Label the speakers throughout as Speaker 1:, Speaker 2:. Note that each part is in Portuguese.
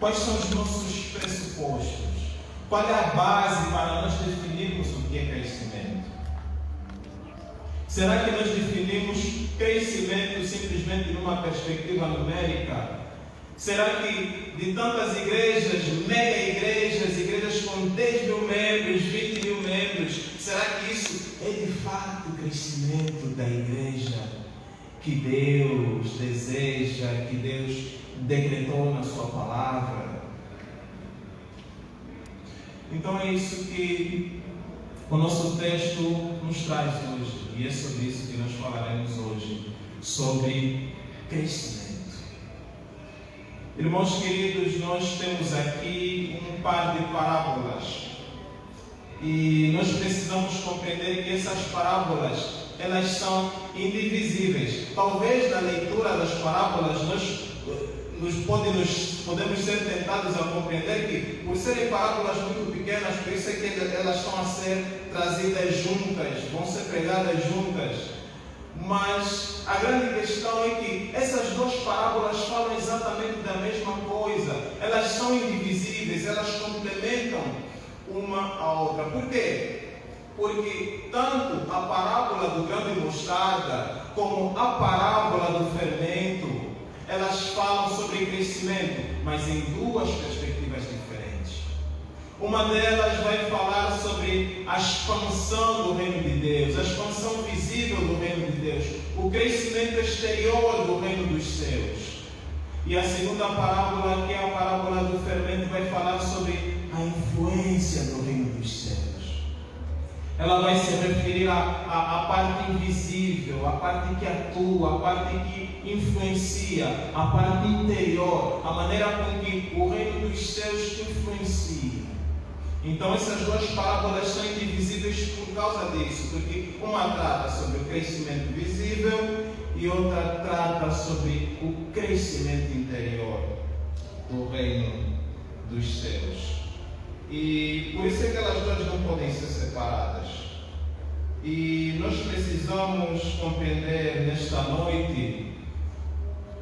Speaker 1: Quais são os nossos pressupostos? Qual é a base para nós definirmos o que é crescimento? Será que nós definimos crescimento simplesmente numa perspectiva numérica? Será que de tantas igrejas, mega igrejas, igrejas com 10 mil membros, 20 mil membros, será que isso é de fato o crescimento da igreja que Deus deseja, que Deus decretou na sua palavra? Então é isso que o nosso texto nos traz hoje, e é sobre isso que nós falaremos hoje, sobre crescimento. Irmãos queridos, nós temos aqui um par de parábolas e nós precisamos compreender que essas parábolas, elas são indivisíveis. Talvez na leitura das parábolas podemos ser tentados a compreender que, por serem parábolas muito pequenas, por isso é que elas estão a ser trazidas juntas, vão ser pregadas juntas. Mas a grande questão é que essas duas parábolas falam exatamente da mesma coisa. Elas são indivisíveis, elas complementam uma a outra. Por quê? Porque tanto a parábola do grão de mostarda como a parábola do fermento, elas falam sobre crescimento, mas em duas perspectivas diferentes. Uma delas vai falar sobre a expansão do reino de Deus, a expansão visível do reino de Deus, o crescimento exterior do reino dos céus. E a segunda parábola, que é a parábola do fermento, vai falar sobre a influência do reino dos céus. Ela vai se referir à parte invisível, à parte que atua, à parte que influencia, à parte interior, a maneira com que o reino dos céus influencia. Então essas duas parábolas são indivisíveis por causa disso, porque uma trata sobre o crescimento visível e outra trata sobre o crescimento interior do reino dos céus. E por isso é que elas duas não podem ser separadas. E nós precisamos compreender nesta noite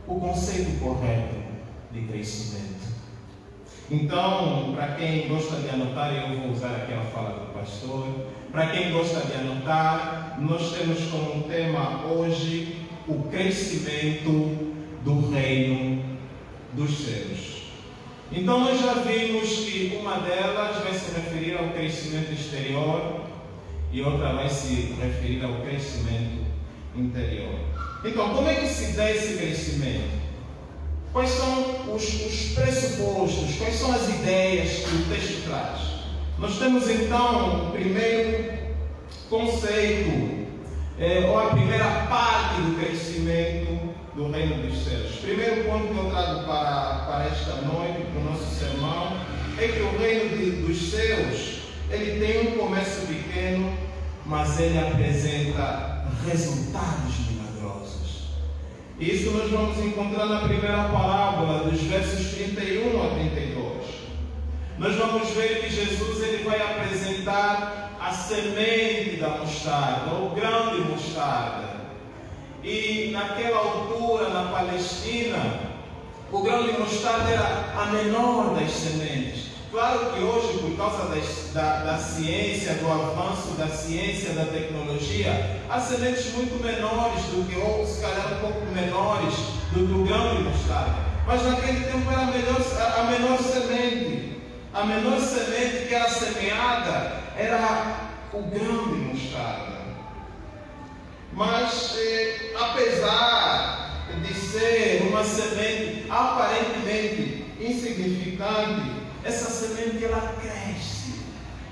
Speaker 1: o conceito correto de crescimento. Então, para quem gosta de anotar, eu vou usar aqui a fala do pastor. Para quem gosta de anotar, nós temos como tema hoje o crescimento do reino dos céus. Então nós já vimos que uma delas vai se referir ao crescimento exterior e outra vai se referir ao crescimento interior. Então, como é que se dá esse crescimento? Quais são os pressupostos, quais são as ideias que o texto traz? Nós temos então o primeiro conceito, ou a primeira parte do crescimento do reino dos céus. O primeiro ponto que eu trago para esta noite, para o nosso sermão, é que o reino dos céus, ele tem um começo pequeno, mas ele apresenta resultados milagrosos. Isso nós vamos encontrar na primeira parábola, dos versos 31 a 32. Nós vamos ver que Jesus ele vai apresentar a semente da mostarda, o grão de mostarda. E naquela altura, na Palestina, o grão de mostarda era a menor das sementes. Claro que hoje, por causa da ciência, do avanço da ciência, da tecnologia, há sementes muito menores do que, ou se calhar um pouco menores do que o grão de mostarda. Mas naquele tempo era a menor semente. A menor semente que era semeada era o grão de mostarda. Mas, apesar de ser uma semente aparentemente insignificante, essa semente ela cresce,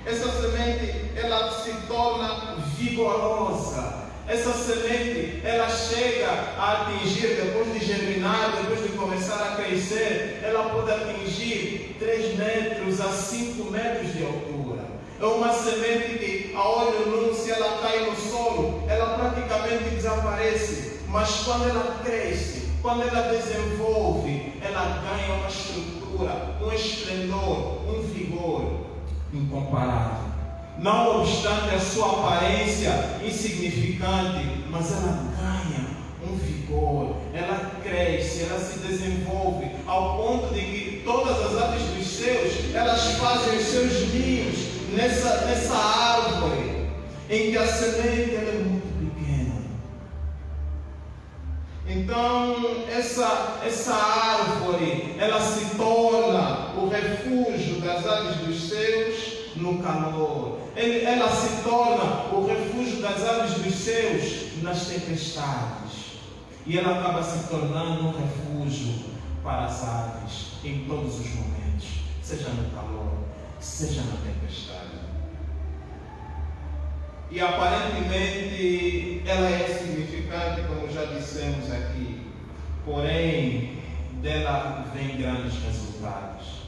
Speaker 1: essa semente ela se torna vigorosa, essa semente ela chega a atingir, depois de germinar, depois de começar a crescer, ela pode atingir 3 metros a 5 metros de altura. É uma semente que a olho nu, se ela cai no solo, ela praticamente desaparece, mas quando ela cresce, quando ela desenvolve, ela ganha uma estrutura, um esplendor, um vigor incomparável. Não obstante a sua aparência insignificante, mas ela ganha um vigor, ela cresce, ela se desenvolve, ao ponto de que todas as nessa árvore em que a semente ela é muito pequena. Então essa árvore ela se torna o refúgio das aves dos céus no calor. Ela se torna o refúgio das aves dos céus nas tempestades. E ela acaba se tornando um refúgio para as aves em todos os momentos, seja no calor, seja na tempestade. E aparentemente ela é significante, como já dissemos aqui, porém dela vem grandes resultados.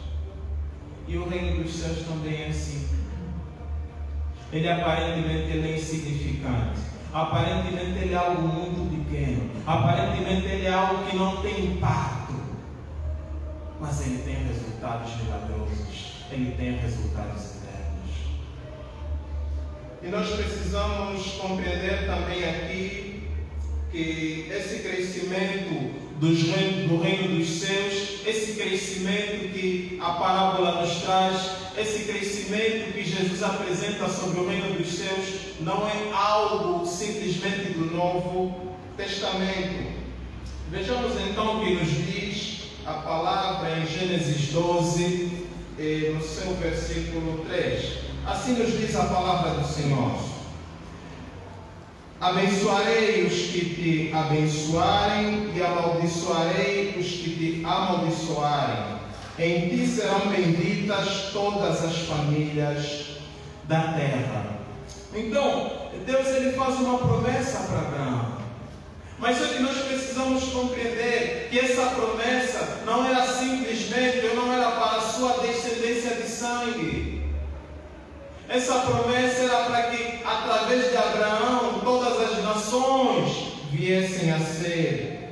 Speaker 1: E o reino dos céus também é assim. Ele aparentemente ele é insignificante. Aparentemente ele é algo muito pequeno. Aparentemente ele é algo que não tem impacto. Mas ele tem resultados milagrosos. Ele tem resultados eternos. E nós precisamos compreender também aqui que esse crescimento do reino dos céus, esse crescimento que a parábola nos traz, esse crescimento que Jesus apresenta sobre o reino dos céus, não é algo simplesmente do Novo Testamento. Vejamos então o que nos diz a palavra em Gênesis 12, no seu versículo 3. Assim nos diz a palavra do Senhor: abençoarei os que te abençoarem e amaldiçoarei os que te amaldiçoarem. Em ti serão benditas todas as famílias da terra. Então, Deus ele faz uma promessa para Abraão. Mas só que nós precisamos compreender que essa promessa não era simplesmente, ou não era para a sua descendência de sangue. Essa promessa era para que, através de Abraão, todas as nações viessem a ser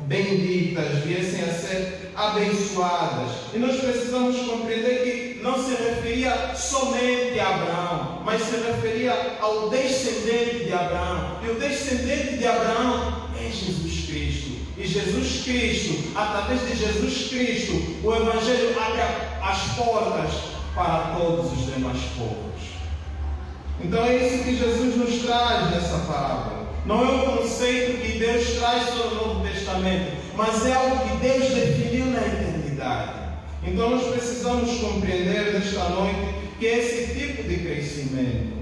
Speaker 1: benditas, viessem a ser abençoadas. E nós precisamos compreender que não se referia somente a Abraão, mas se referia ao descendente de Abraão. E o descendente de Abraão é Jesus Cristo. E Jesus Cristo, através de Jesus Cristo, o Evangelho abre as portas para todos os demais povos. Então é isso que Jesus nos traz nessa parábola. Não é um conceito que Deus traz para o Novo Testamento, mas é algo que Deus definiu na eternidade. Então nós precisamos compreender nesta noite que é esse tipo de crescimento.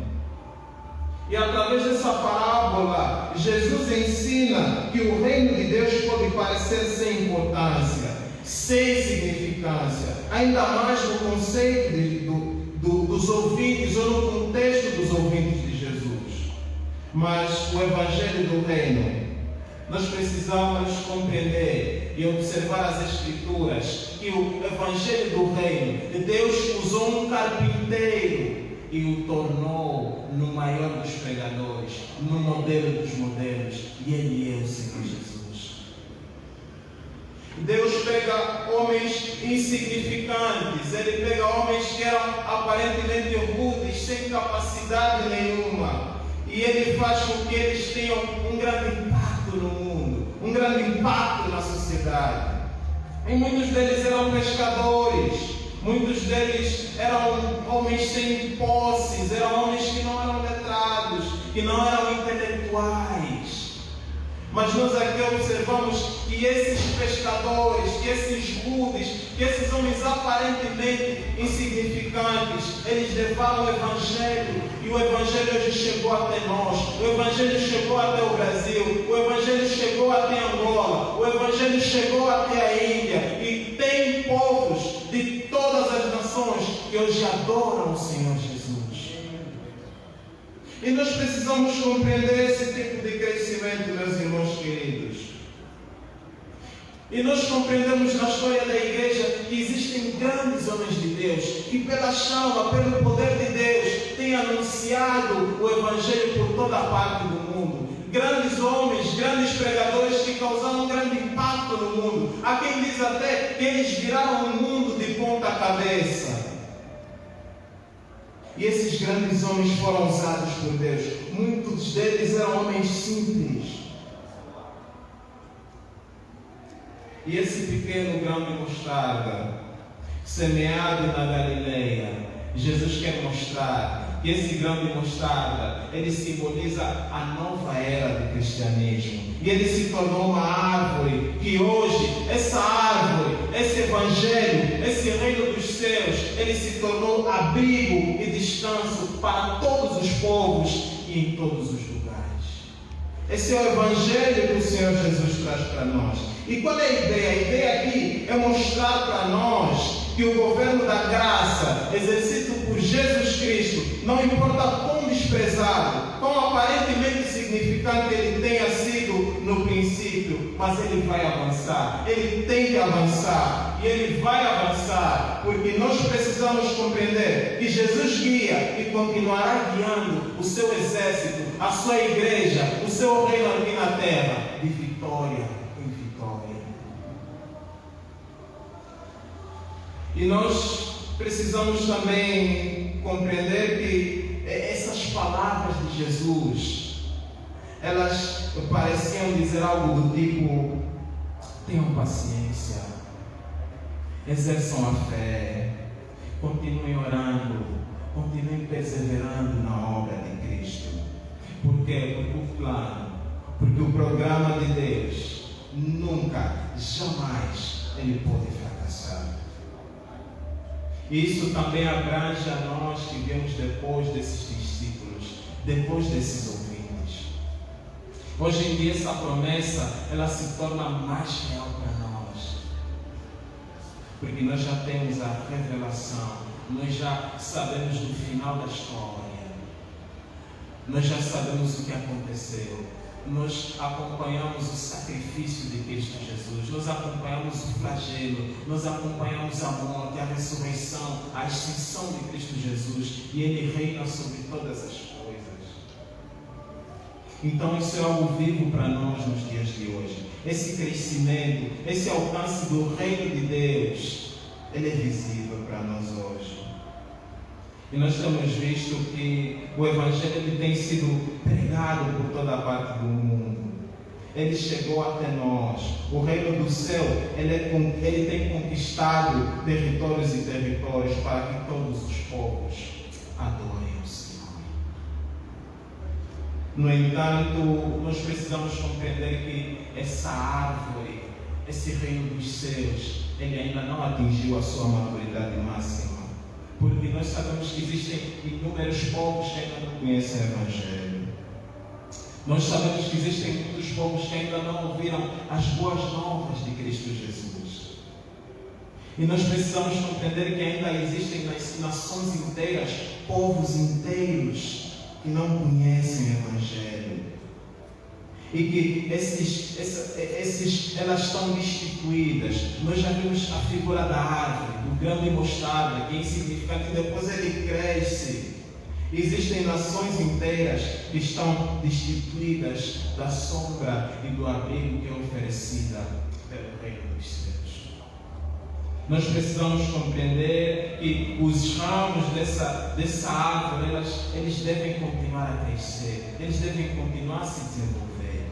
Speaker 1: E através dessa parábola, Jesus ensina que o reino de Deus pode parecer sem importância, sem significância, ainda mais no conceito dos ouvintes ou no contexto dos ouvintes de Jesus. Mas o Evangelho do Reino, nós precisamos compreender e observar as Escrituras que o Evangelho do Reino, Deus usou um carpinteiro e o tornou no maior dos pregadores, no modelo dos modelos, e ele é o Senhor Jesus. Deus pega homens insignificantes, ele pega homens que eram aparentemente rudes, sem capacidade nenhuma, e ele faz com que eles tenham um grande impacto no mundo, um grande impacto na sociedade. E muitos deles eram pescadores, muitos deles eram homens sem posses, eram homens que não eram letrados, que não eram intelectuais. Mas nós aqui observamos que esses pescadores, que esses rudes, que esses homens aparentemente insignificantes, eles levaram o Evangelho, e o Evangelho hoje chegou até nós, o Evangelho chegou até o Brasil, o Evangelho chegou até Angola, o Evangelho chegou até a Índia, e tem povos de todas as nações que hoje adoram o Senhor Jesus. E nós precisamos compreender esse tipo de crescimento, meus irmãos queridos. E nós compreendemos na história da igreja que existem grandes homens de Deus, que pela chama, pelo poder de Deus, têm anunciado o Evangelho por toda a parte do mundo. Grandes homens, grandes pregadores que causaram um grande impacto no mundo. Há quem diz até que eles viraram o mundo de ponta cabeça. E esses grandes homens foram usados por Deus. Muitos deles eram homens simples. E esse pequeno grão de mostarda, semeado na Galileia, Jesus quer mostrar que esse grão de mostarda, ele simboliza a nova era do cristianismo. E ele se tornou uma árvore que hoje, essa árvore, esse evangelho, esse reino dos céus, ele se tornou abrigo e descanso para todos os povos e em todos os lugares. Esse é o evangelho que o Senhor Jesus traz para nós. E qual é a ideia? A ideia aqui é mostrar para nós que o governo da graça, exercido por Jesus Cristo, não importa quão desprezado, quão aparentemente significante ele tenha sido no princípio, mas ele vai avançar, ele tem que avançar, e ele vai avançar, porque nós precisamos compreender que Jesus guia e continuará guiando o seu exército, a sua igreja, o seu reino aqui na terra, de vitória em vitória. E nós precisamos também compreender que essas palavras de Jesus, elas pareciam dizer algo do tipo: tenham paciência, exerçam a fé, continuem orando, continuem perseverando na obra de Cristo. Por quê? Porque o plano, porque o programa de Deus nunca, jamais ele pode fracassar. E isso também abrange a nós que viemos depois desses discípulos, depois desses ouvintes. Hoje em dia essa promessa, ela se torna mais real para nós. Porque nós já temos a revelação, nós já sabemos do final da história. Nós já sabemos o que aconteceu. Nós acompanhamos o sacrifício de Cristo Jesus, nós acompanhamos o flagelo, nós acompanhamos a morte, a ressurreição, a ascensão de Cristo Jesus, e Ele reina sobre todas as coisas. Então isso é algo vivo para nós nos dias de hoje. Esse crescimento, esse alcance do reino de Deus, ele é visível para nós hoje. E nós temos visto que o Evangelho ele tem sido pregado por toda a parte do mundo. Ele chegou até nós. O reino do céu, ele tem conquistado territórios e territórios para que todos os povos adorem o Senhor. No entanto, nós precisamos compreender que essa árvore, esse reino dos céus, ele ainda não atingiu a sua maturidade máxima. Porque nós sabemos que existem inúmeros povos que ainda não conhecem o Evangelho. Nós sabemos que existem muitos povos que ainda não ouviram as boas novas de Cristo Jesus. E nós precisamos compreender que ainda existem nas nações inteiras, povos inteiros que não conhecem o Evangelho. E que elas estão destituídas. Nós já vimos a figura da árvore, do grão de mostarda, que é insignificante, e depois ele cresce. Existem nações inteiras que estão destituídas da sombra e do abrigo que é oferecida pelo reino dos céus. Nós precisamos compreender que os ramos dessa árvore, eles devem continuar a crescer, eles devem continuar a se desenvolver,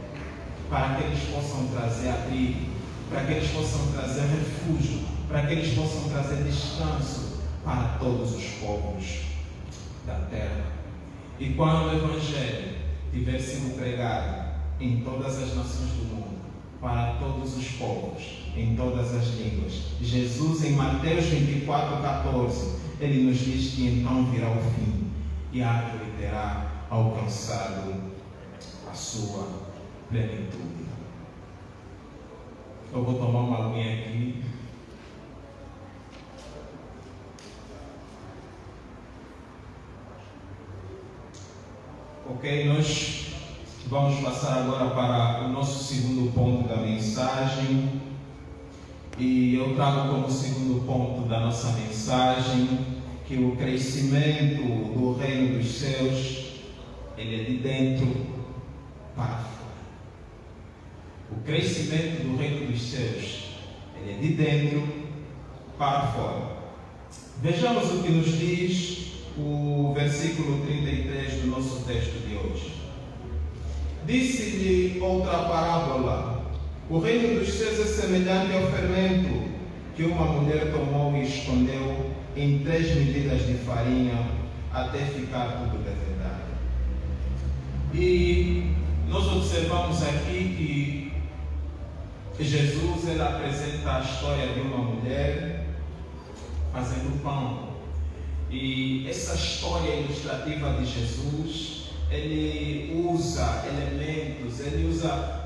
Speaker 1: para que eles possam trazer abrigo, para que eles possam trazer refúgio, para que eles possam trazer descanso para todos os povos da terra. E quando o Evangelho tiver sido pregado em todas as nações do mundo, para todos os povos, em todas as línguas, Jesus em Mateus 24:14, ele nos diz que então virá o fim e a árvore terá alcançado a sua plenitude. Eu vou tomar uma aguinha aqui. Ok, nós vamos passar agora para o nosso segundo ponto da mensagem. E eu trago como segundo ponto da nossa mensagem que o crescimento do reino dos céus, ele é de dentro para fora. O crescimento do reino dos céus, ele é de dentro para fora. Vejamos o que nos diz o versículo 33 do nosso texto de hoje. Disse-lhe outra parábola: o reino dos céus é semelhante ao fermento que uma mulher tomou e escondeu em 3 medidas de farinha até ficar tudo de verdade. E nós observamos aqui que Jesus ele apresenta a história de uma mulher fazendo pão. E essa história ilustrativa de Jesus, ele usa elementos, ele usa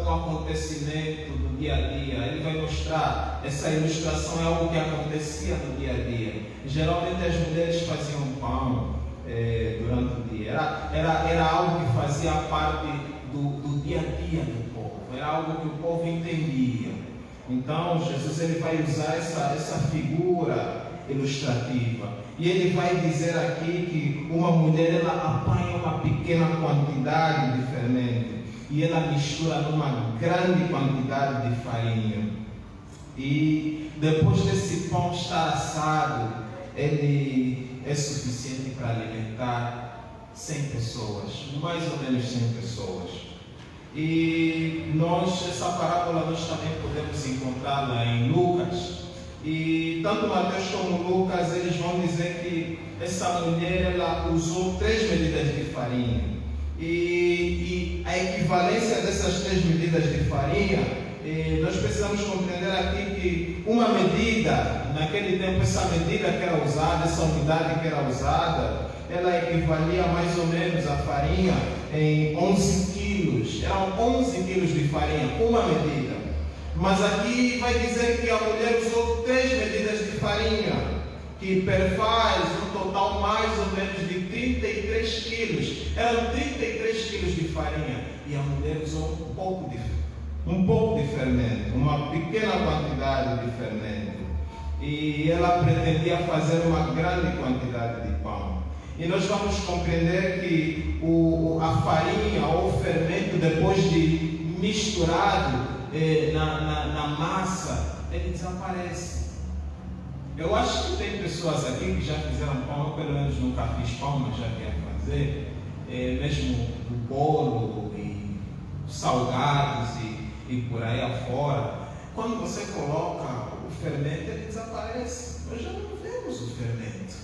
Speaker 1: um acontecimento do dia a dia. Ele vai mostrar, essa ilustração é algo que acontecia no dia a dia. Geralmente as mulheres faziam pão durante o dia. Era algo que fazia parte do dia a dia do povo. Era algo que o povo entendia. Então Jesus ele vai usar essa figura ilustrativa. E ele vai dizer aqui que uma mulher ela apanha uma pequena quantidade de fermento e ela mistura numa grande quantidade de farinha. E depois desse pão estar assado, ele é suficiente para alimentar 100 pessoas, mais ou menos 100 pessoas. E essa parábola nós também podemos encontrá-la em Lucas. E tanto Mateus como Lucas, eles vão dizer que essa mulher ela usou 3 medidas de farinha. E a equivalência dessas 3 medidas de farinha, nós precisamos compreender aqui que uma medida, naquele tempo essa medida que era usada, essa unidade que era usada, ela equivalia mais ou menos a farinha em 11 quilos. Eram 11 quilos de farinha, uma medida. Mas aqui vai dizer que a mulher usou 3 medidas de farinha, que perfaz um total mais ou menos de 33 quilos. Eram 33 quilos de farinha. E a mulher usou um pouco de fermento, uma pequena quantidade de fermento. E ela pretendia fazer uma grande quantidade de pão. E nós vamos compreender que a farinha ou o fermento, depois de misturado na massa, ele desaparece. Eu acho que tem pessoas aqui que já fizeram pão, eu pelo menos nunca fiz pão, mas já quero fazer, mesmo o bolo e salgados e por aí afora. Quando você coloca o fermento, ele desaparece. Nós já não vemos o fermento,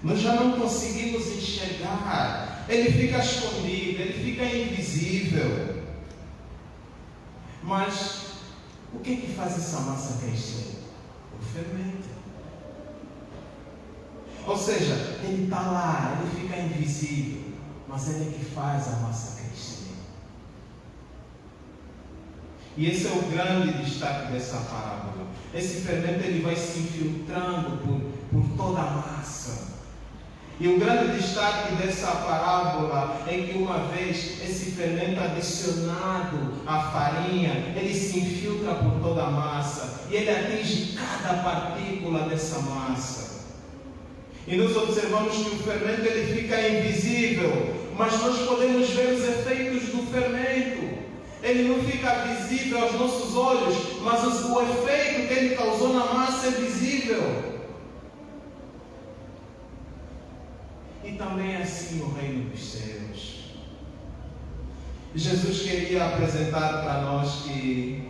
Speaker 1: nós já não conseguimos enxergar, ele fica escondido, ele fica invisível. Mas o que faz essa massa crescer? O fermento. Ou seja, ele está lá, ele fica invisível, mas ele é que faz a massa crescer. E esse é o grande destaque dessa parábola. Esse fermento ele vai se infiltrando por toda a massa. E o grande destaque dessa parábola é que uma vez esse fermento adicionado à farinha, ele se infiltra por toda a massa e ele atinge cada partícula dessa massa. E nós observamos que o fermento ele fica invisível, mas nós podemos ver os efeitos do fermento. Ele não fica visível aos nossos olhos, mas o efeito que ele causou na massa é visível. E também é assim o reino dos céus. Jesus queria apresentar para nós que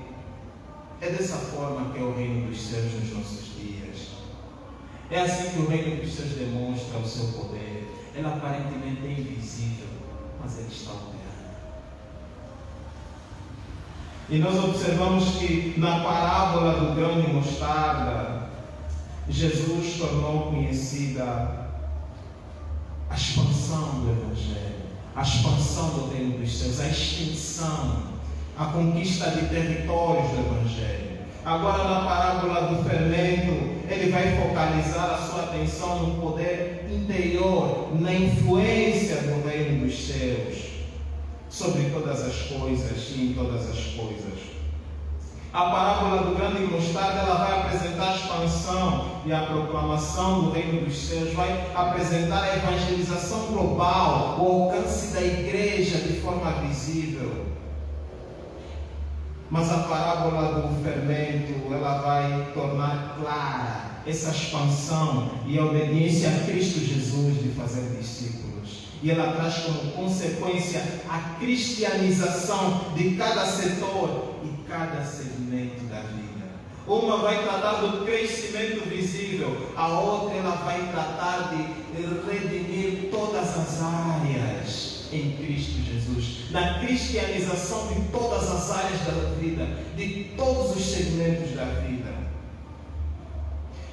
Speaker 1: é dessa forma que é o reino dos céus nos nossos dias. É assim que o reino dos céus demonstra o seu poder. Ele aparentemente é invisível, mas ele está operando. E nós observamos que na parábola do grão de mostarda, Jesus tornou conhecida a expansão do Evangelho, a expansão do reino dos céus, a extensão, a conquista de territórios do Evangelho. Agora na parábola do fermento, ele vai focalizar a sua atenção no poder interior, na influência do reino dos céus sobre todas as coisas e em todas as coisas. A parábola do grão de mostarda ela vai apresentar a expansão e a proclamação do reino dos céus, vai apresentar a evangelização global, o alcance da igreja de forma visível. Mas a parábola do fermento ela vai tornar clara essa expansão e a obediência a Cristo Jesus de fazer discípulos. E ela traz como consequência a cristianização de cada setor e cada segmento da vida. Uma vai tratar do crescimento visível, a outra ela vai tratar de redimir todas as áreas em Cristo Jesus, na cristianização de todas as áreas da vida, de todos os segmentos da vida.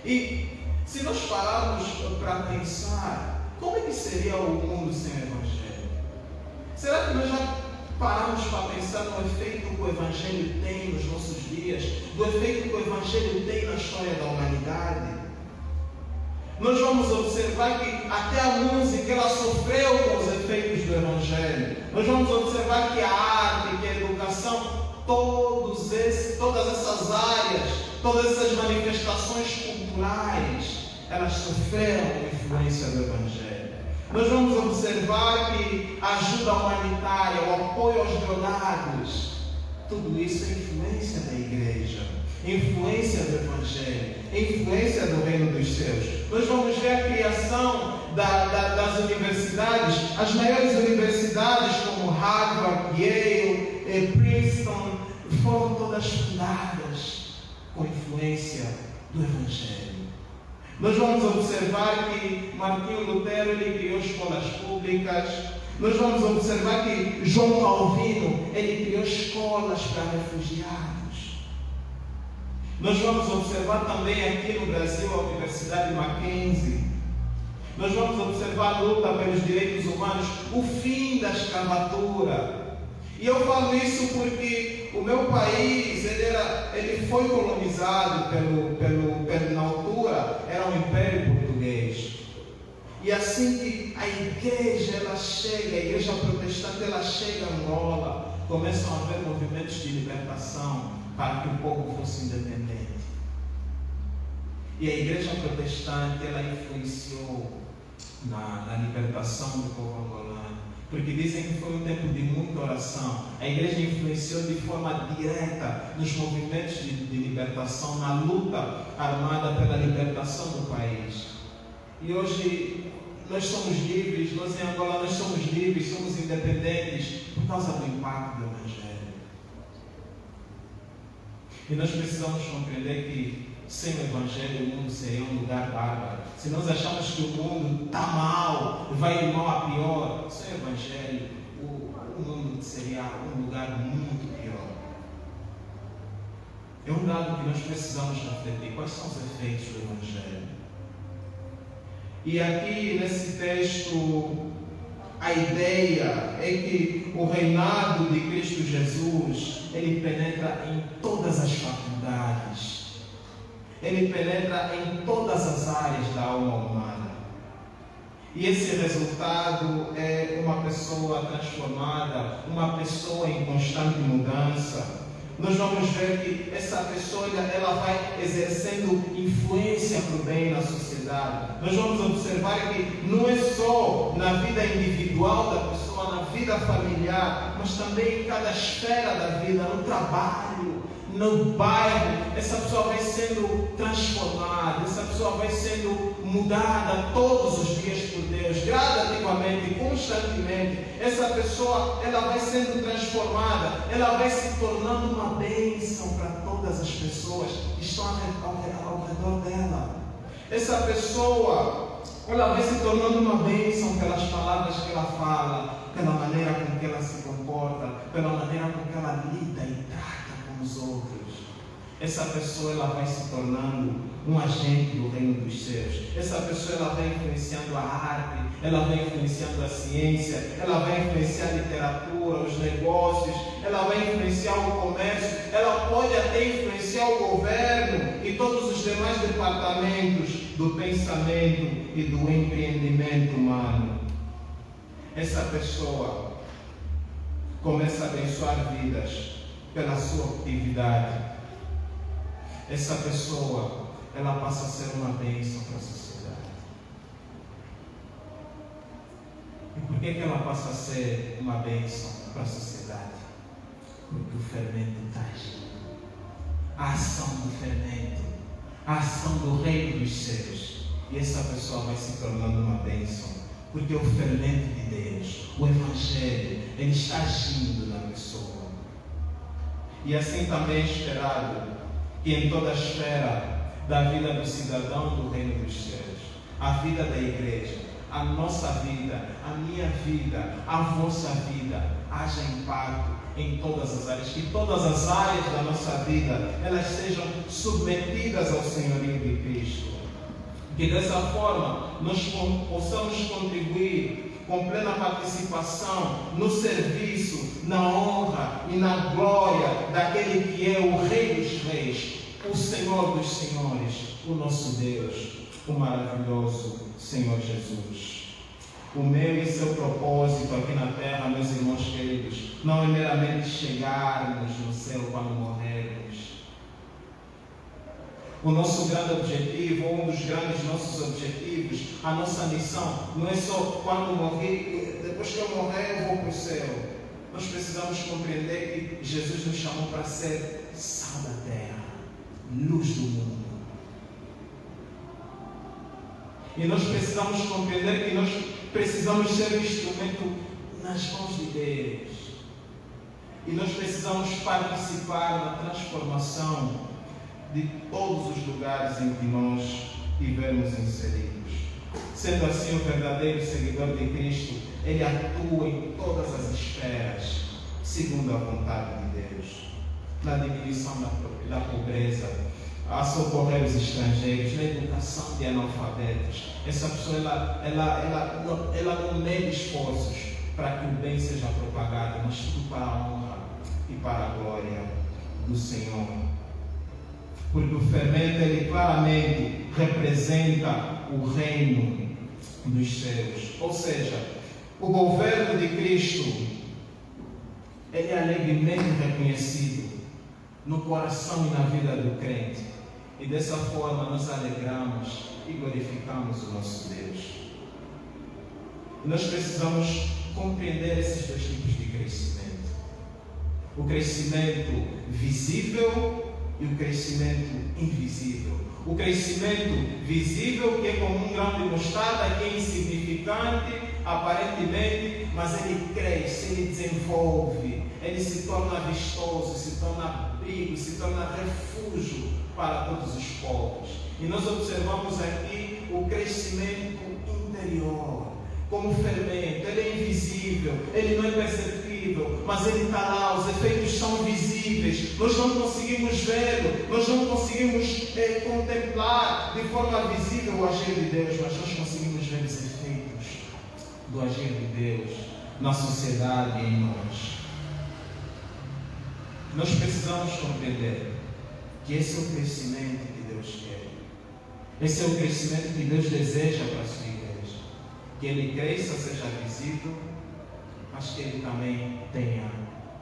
Speaker 1: E se nós pararmos para pensar, como é que seria o mundo sem o Evangelho? Será que nós já paramos para pensar no efeito que o Evangelho tem nos nossos dias, do efeito que o Evangelho tem na história da humanidade? Nós vamos observar que até a música ela sofreu com os efeitos do Evangelho. Nós vamos observar que a arte, que a educação, todas essas áreas, todas essas manifestações culturais, elas sofreram com a influência do Evangelho. Nós vamos observar que a ajuda humanitária, o apoio aos drogados, tudo isso é influência da igreja, influência do Evangelho, influência do reino dos céus. Nós vamos ver a criação das universidades, as maiores universidades como Harvard, Yale, Princeton, foram todas fundadas com influência do Evangelho. Nós vamos observar que Martinho Lutero ele criou escolas públicas. Nós vamos observar que João Calvino ele criou escolas para refugiados. Nós vamos observar também aqui no Brasil a Universidade Mackenzie. Nós vamos observar a luta pelos direitos humanos, o fim da escravatura. E eu falo isso porque o meu país ele foi colonizado na altura, era um império português. E assim que a igreja ela chega, a igreja protestante ela chega a Angola, começam a haver movimentos de libertação para que o povo fosse independente. E a igreja protestante ela influenciou na libertação do povo angolano. Porque dizem que foi um tempo de muita oração. A igreja influenciou de forma direta nos movimentos de libertação, na luta armada pela libertação do país. E hoje nós somos livres, nós em Angola nós somos livres, somos independentes por causa do impacto do Evangelho. E nós precisamos compreender que sem o Evangelho o mundo seria um lugar bárbaro. Se nós achamos que o mundo está mal, vai de mal a pior, sem o Evangelho o mundo seria um lugar muito pior. É um dado que nós precisamos refletir. Quais são os efeitos do Evangelho? E aqui nesse texto a ideia é que o reinado de Cristo Jesus ele penetra em todas as faculdades. Ele penetra em todas as áreas da alma humana. E esse resultado é uma pessoa transformada, uma pessoa em constante mudança. Nós vamos ver que essa pessoa ela vai exercendo influência para o bem na sociedade. Nós vamos observar que não é só na vida individual da pessoa, na vida familiar, mas também em cada esfera da vida, no trabalho, no bairro, essa pessoa vai sendo transformada, essa pessoa vai sendo mudada todos os dias por Deus, gradativamente, constantemente. Essa pessoa ela vai sendo transformada, ela vai se tornando uma bênção para todas as pessoas que estão ao redor dela. Essa pessoa ela vai se tornando uma bênção pelas palavras que ela fala, pela maneira com que ela se comporta, pela maneira com que ela lida e trata com os outros. Essa pessoa ela vai se tornando um agente do reino dos céus. Essa pessoa ela vai influenciando a arte, ela vai influenciando a ciência, ela vai influenciar a literatura, os negócios, ela vai influenciar o comércio, ela pode até influenciar o governo e todos os demais departamentos do pensamento e do empreendimento humano. Essa pessoa começa a abençoar vidas pela sua atividade. Essa pessoa ela passa a ser uma bênção para a sociedade. E por que ela passa a ser uma bênção para a sociedade? Porque o fermento está agindo. A ação do fermento, a ação do reino dos céus. E essa pessoa vai se tornando uma bênção. Porque o fermento de Deus, o Evangelho, ele está agindo na pessoa. E assim também é esperado que em toda a esfera da vida do cidadão do reino dos céus, a vida da igreja, a nossa vida, a minha vida, a vossa vida, haja impacto em todas as áreas, que todas as áreas da nossa vida, elas sejam submetidas ao senhorio de Cristo. Que dessa forma nós possamos contribuir com plena participação no serviço, na honra e na glória daquele que é o Rei dos Reis, o Senhor dos Senhores, o nosso Deus, o maravilhoso Senhor Jesus. O meu e seu propósito aqui na terra, meus irmãos queridos, não é meramente chegarmos no céu quando morrermos. O nosso grande objetivo, ou um dos grandes nossos objetivos, a nossa missão, não é só quando morrer, depois que eu morrer eu vou para o céu. Nós precisamos compreender que Jesus nos chamou para ser sal da terra, luz do mundo. E nós precisamos compreender que nós precisamos ser um instrumento nas mãos de Deus. E nós precisamos participar da transformação de todos os lugares em que nós estivermos inseridos. Sendo assim, o verdadeiro seguidor de Cristo, ele atua em todas as esferas, segundo a vontade de Deus. Na diminuição da pobreza, a socorrer os estrangeiros, na educação de analfabetos. Essa pessoa ela não mede esforços para que o bem seja propagado, mas tudo para a honra e para a glória do Senhor. Porque o fermento, ele claramente representa o reino dos céus. Ou seja, o governo de Cristo, ele é alegremente reconhecido no coração e na vida do crente. E dessa forma nos alegramos e glorificamos o nosso Deus. E nós precisamos compreender esses dois tipos de crescimento. O crescimento visível e o crescimento invisível. O crescimento visível, que é como um grão de mostarda, que é insignificante, aparentemente, mas ele cresce, ele desenvolve, ele se torna vistoso, se torna abrigo, se torna refúgio para todos os povos. E nós observamos aqui o crescimento interior, como fermento. Ele é invisível, ele não é perceptível, mas ele está lá, os efeitos são visíveis, nós não conseguimos vê-lo, nós não conseguimos contemplar de forma visível o agir de Deus, mas nós conseguimos ver os efeitos do agir de Deus na sociedade e em nós. Nós precisamos compreender que esse é o crescimento que Deus quer. Esse é o crescimento que Deus deseja para a sua igreja. Que ele cresça, seja visível, mas que ele também tenha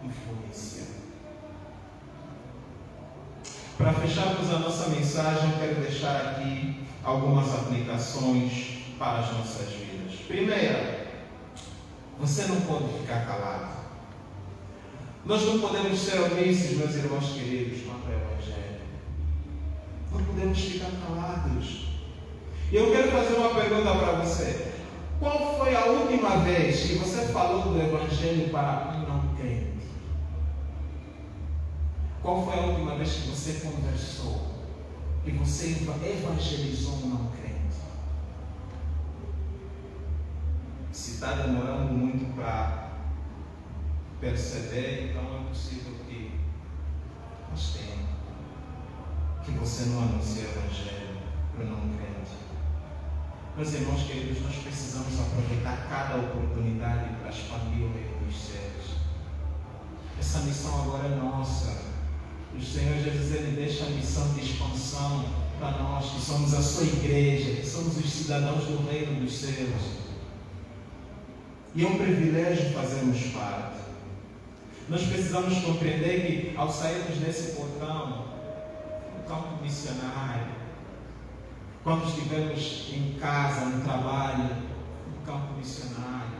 Speaker 1: influência. Para fecharmos a nossa mensagem, eu quero deixar aqui algumas aplicações para as nossas vidas. Primeira, você não pode ficar calado. Nós não podemos ser omissos, meus irmãos queridos, quanto ao Evangelho. Não podemos ficar calados. E eu quero fazer uma pergunta para você. Qual foi a última vez que você falou do Evangelho para um não crente? Qual foi a última vez que você conversou e você evangelizou um não crente? Se está demorando muito para perceber, então é possível que nós tenhamos, que você não anuncie o Evangelho para o não crente. Meus irmãos queridos, nós precisamos aproveitar cada oportunidade para expandir o reino dos céus. Essa missão agora é nossa. O Senhor Jesus, ele deixa a missão de expansão para nós, que somos a sua igreja, que somos os cidadãos do reino dos céus. E é um privilégio fazermos parte. Nós precisamos compreender que ao sairmos desse portão, no campo missionário, quando estivermos em casa, no trabalho, no campo missionário,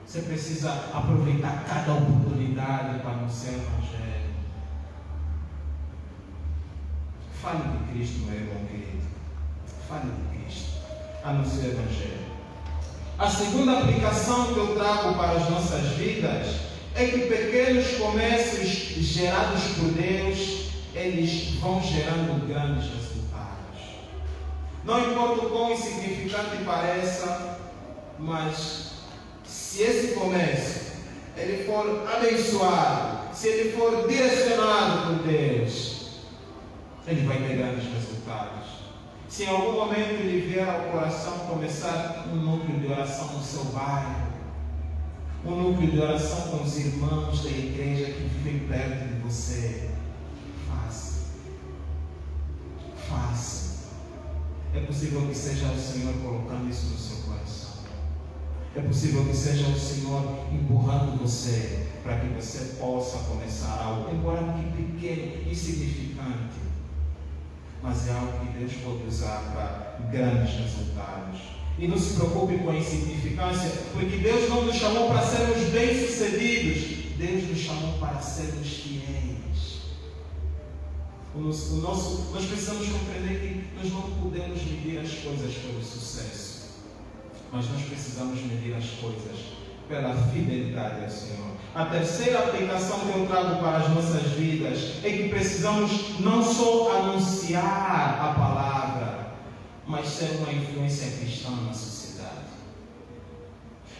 Speaker 1: você precisa aproveitar cada oportunidade para anunciar o Evangelho. Fale de Cristo, meu irmão querido. Fale de Cristo. Anuncie o Evangelho. A segunda aplicação que eu trago para as nossas vidas é que pequenos comércios gerados por Deus eles vão gerando grandes resultados. Não importa o quão insignificante pareça, mas se esse comércio ele for abençoado, se ele for direcionado por Deus, ele vai ter grandes resultados. Se em algum momento ele vier ao coração começar um núcleo de oração no seu bairro, um núcleo de oração com os irmãos da igreja que vivem perto de você, faça. Faça. É possível que seja o Senhor colocando isso no seu coração. É possível que seja o Senhor empurrando você para que você possa começar algo, embora que pequeno, insignificante, mas é algo que Deus pode usar para grandes resultados. E não se preocupe com a insignificância, porque Deus não nos chamou para sermos bem-sucedidos, Deus nos chamou para sermos fiéis. Nós precisamos compreender que nós não podemos medir as coisas pelo sucesso, mas nós precisamos medir as coisas pela fidelidade ao Senhor. A terceira aplicação que eu trago para as nossas vidas é que precisamos não só anunciar a palavra, mas ser uma influência cristã na sociedade.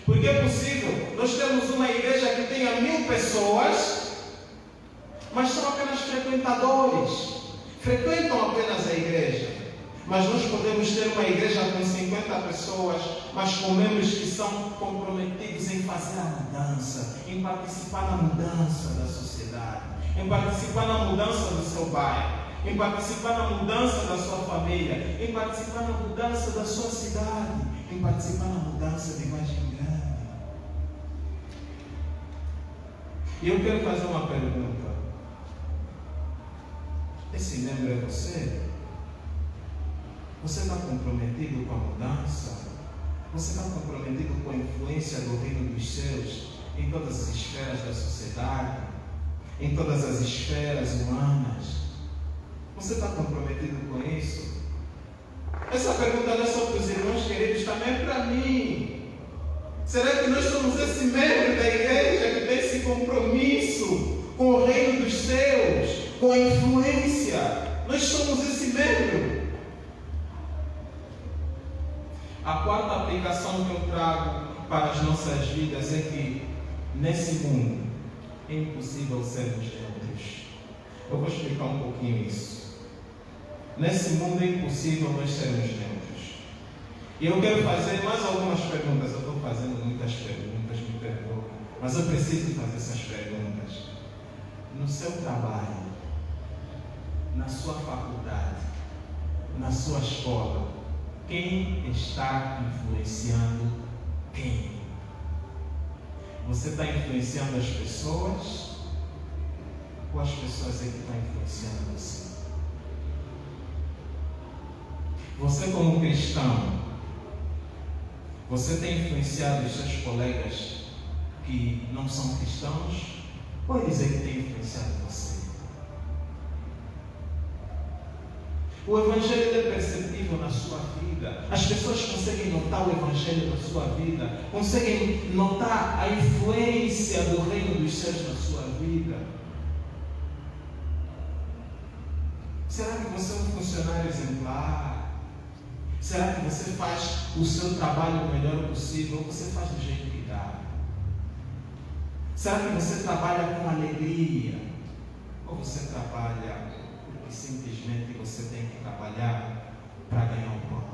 Speaker 1: Porque é possível nós termos uma igreja que tenha 1000 pessoas, mas são apenas frequentadores, frequentam apenas a igreja. Mas nós podemos ter uma igreja com 50 pessoas, mas com membros que são comprometidos em fazer a mudança, em participar na mudança da sociedade, em participar na mudança do seu bairro, em participar na mudança da sua família, em participar na mudança da sua cidade, em participar na mudança de Vargem Grande. E eu quero fazer uma pergunta. Esse membro é você? Você está comprometido com a mudança? Você está comprometido com a influência do reino dos céus em todas as esferas da sociedade, em todas as esferas humanas? Você está comprometido com isso? Essa pergunta não é só para os irmãos queridos, também é para mim. Será que nós somos esse membro da igreja que tem esse compromisso com o reino dos céus, com a influência? Nós somos esse membro. A quarta aplicação que eu trago para as nossas vidas é que nesse mundo é impossível sermos neutros. Eu vou explicar um pouquinho isso. Nesse mundo é impossível nós sermos neutros. E eu quero fazer mais algumas perguntas. Eu estou fazendo muitas perguntas, me perdoe, mas eu preciso fazer essas perguntas. No seu trabalho, na sua faculdade, na sua escola, quem está influenciando quem? Você está influenciando as pessoas? Ou as pessoas é que estão influenciando você? Você como cristão, você tem influenciado os seus colegas que não são cristãos? Ou eles é que têm influenciado você? O Evangelho é perceptível na sua vida. As pessoas conseguem notar o Evangelho na sua vida, conseguem notar a influência do reino dos céus na sua vida. Será que você é um funcionário exemplar? Será que você faz o seu trabalho o melhor possível ou você faz do jeito que dá? Será que você trabalha com alegria ou você trabalha porque simplesmente você tem que trabalhar para ganhar o pão?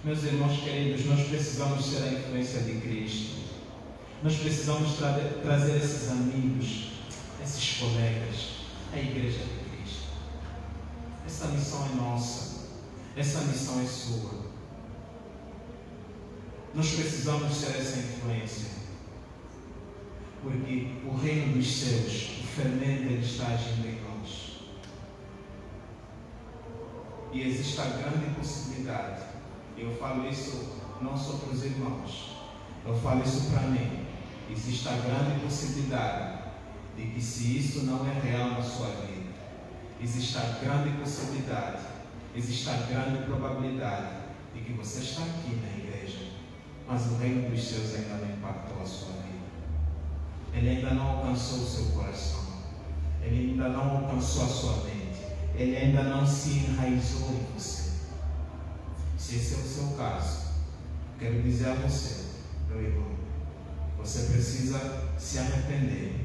Speaker 1: Meus irmãos queridos, nós precisamos ser a influência de Cristo. Nós precisamos trazer esses amigos, esses colegas, à igreja de Cristo. Essa missão é nossa, essa missão é sua. Nós precisamos ser essa influência, porque o reino dos céus, o fermento, ele está agindo em nós. E existe a grande possibilidade, e eu falo isso não só para os irmãos, eu falo isso para mim, existe a grande possibilidade de que, se isso não é real na sua vida, existe a grande possibilidade, existe a grande probabilidade de que você está aqui na igreja, mas o reino dos céus ainda não impactou a sua vida. Ele ainda não alcançou o seu coração. ele ainda não alcançou a sua mente, ele ainda não se enraizou em você. Se esse é o seu caso, quero dizer a você, meu irmão, você precisa se arrepender,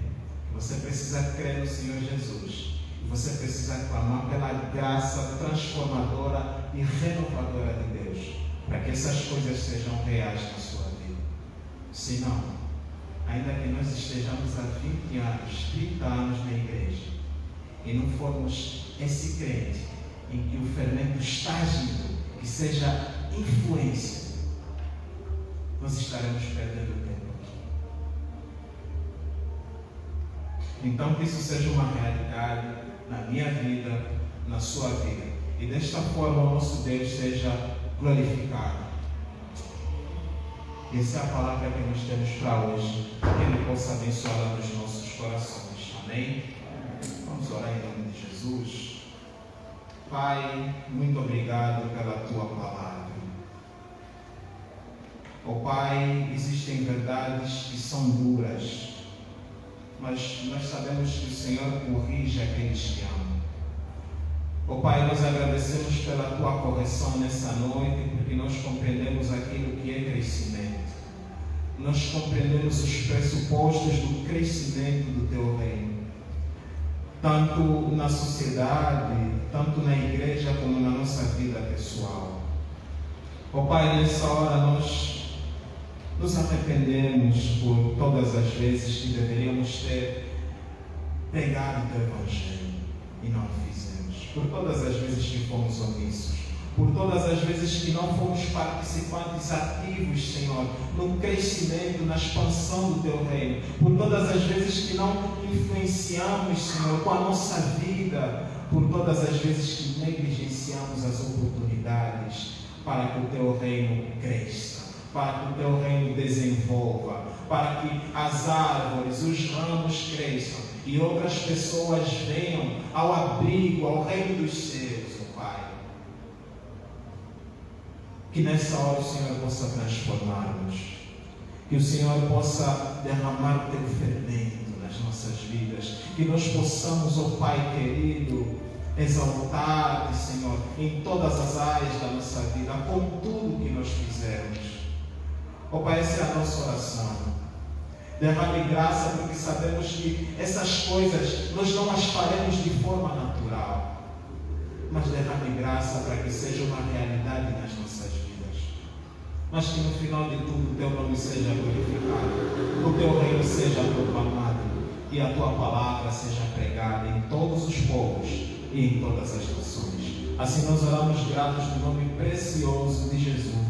Speaker 1: você precisa crer no Senhor Jesus, e você precisa clamar pela graça transformadora e renovadora de Deus, para que essas coisas sejam reais na sua vida. Senão, ainda que nós estejamos há 20 anos, 30 anos na igreja, e não formos esse crente em que o fermento está agindo, que seja influência, nós estaremos perdendo tempo. Então que isso seja uma realidade na minha vida, na sua vida, e desta forma o nosso Deus seja glorificado. Essa é a palavra que nós temos para hoje, que Ele possa abençoar nos nossos corações. Amém? Vamos orar em nome de Jesus. Pai, muito obrigado pela Tua palavra. Oh Pai, existem verdades que são duras, mas nós sabemos que o Senhor corrige aqueles que amam. Oh Pai, nós agradecemos pela Tua correção nessa noite, porque nós compreendemos aquilo que é crescimento. Nós compreendemos os pressupostos do crescimento do Teu reino, tanto na sociedade, tanto na igreja, como na nossa vida pessoal. Oh Pai, nessa hora nós nos arrependemos por todas as vezes que deveríamos ter pregado o Teu Evangelho e não fizemos, por todas as vezes que fomos omissos, por todas as vezes que não fomos participantes ativos, Senhor, no crescimento, na expansão do Teu reino, por todas as vezes que não influenciamos, Senhor, com a nossa vida, por todas as vezes que negligenciamos as oportunidades para que o Teu reino cresça, para que o Teu reino desenvolva, para que as árvores, os ramos cresçam e outras pessoas venham ao abrigo, ao reino dos céus, ó Pai. Que nessa hora o Senhor possa transformar-nos, que o Senhor possa derramar o Teu fermento nas nossas vidas, que nós possamos, ó Pai querido, exaltar-te, Senhor, em todas as áreas da nossa vida, com tudo que nós fizermos. Ó Pai, essa é a nossa oração. Derrame graça, porque sabemos que essas coisas nós não as faremos de forma natural, mas derrame graça para que seja uma realidade nas nossas vidas, mas que no final de tudo o Teu nome seja glorificado, o Teu reino seja proclamado e a Tua palavra seja pregada em todos os povos e em todas as nações. Assim nós oramos gratos no nome precioso de Jesus.